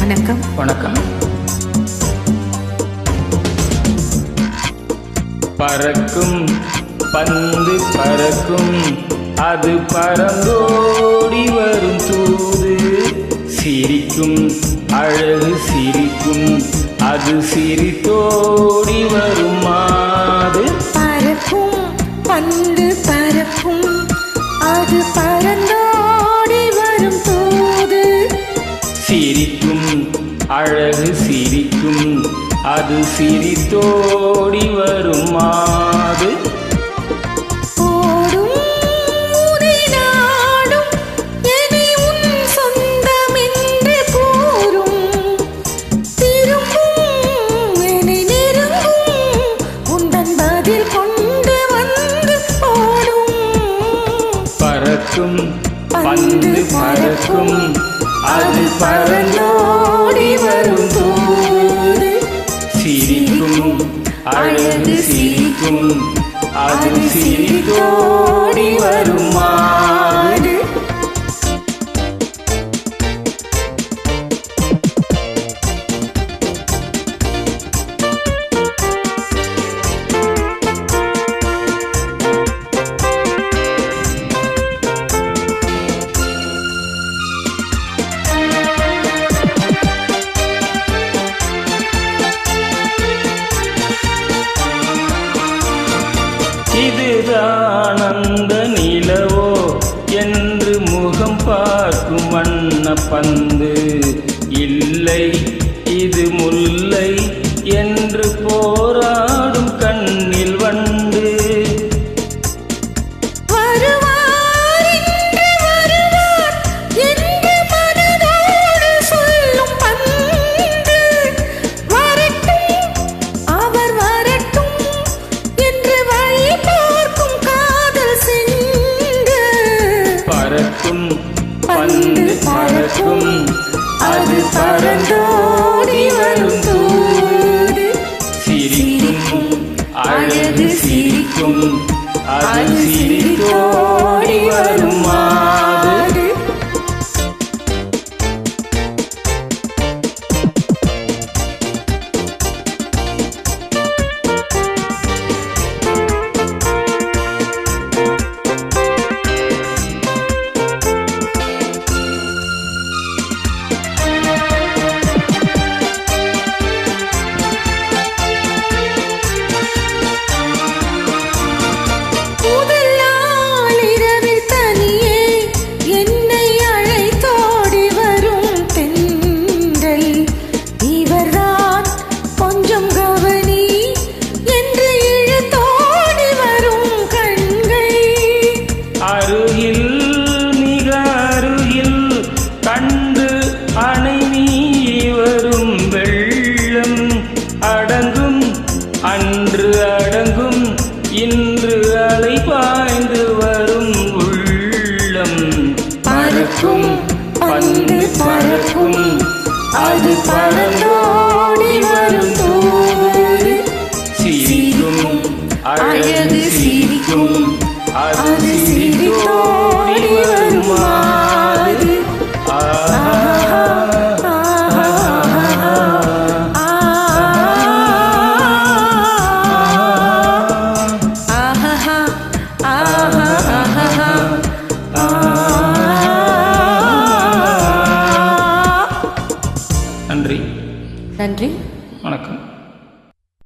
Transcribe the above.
வணக்கம். வணக்கம். பறக்கும் பந்து பறக்கும், அது பறந்தோடி வரும் தூது. சிரிக்கும் அழகு சிரிக்கும், அது சிரித்தோடி வரும் மாது. பறக்கும் பந்து பறக்கும், அது பறந்தோடி வரும் தூது. சிரிக்கும் அழகு சிரிக்கும், அது சிரித்தோடி வரும் மாது. பறக்கும் பந்து பறக்கும், அது பறந்தோடி வரும் தூது. சிரிக்கும் அழகு சிரிக்கும், அது சிரித்தோடி வரும் மாது. இதுதான் அந்த நிலவோ என்று முகம் பார்க்கும் வண்ண பந்து. இல்லை இது முல்லை என்று போராடும் கண்ணில் வண்டு. பறக்கும் பந்து பறக்கும், அது பறந்தோடி வரும் தூது. சிரிக்கும் அழகு சிரிக்கும், அது சிரித்தோடி வரும் மாது. அருகில் மிக அருகில் கண்டு அணை மீறி வரும் வெள்ளம். அடங்கும் அன்று அடங்கும், இன்று அலை பாய்ந்து வரும் உள்ளம். பறக்கும் பந்து பறக்கும், அது பறந்தோடி வரும் தூது. சிரிக்கும் அழகு சிரிக்கும், அது சிரித்தோடி வரும் மாது. நன்றி. நன்றி. வணக்கம்.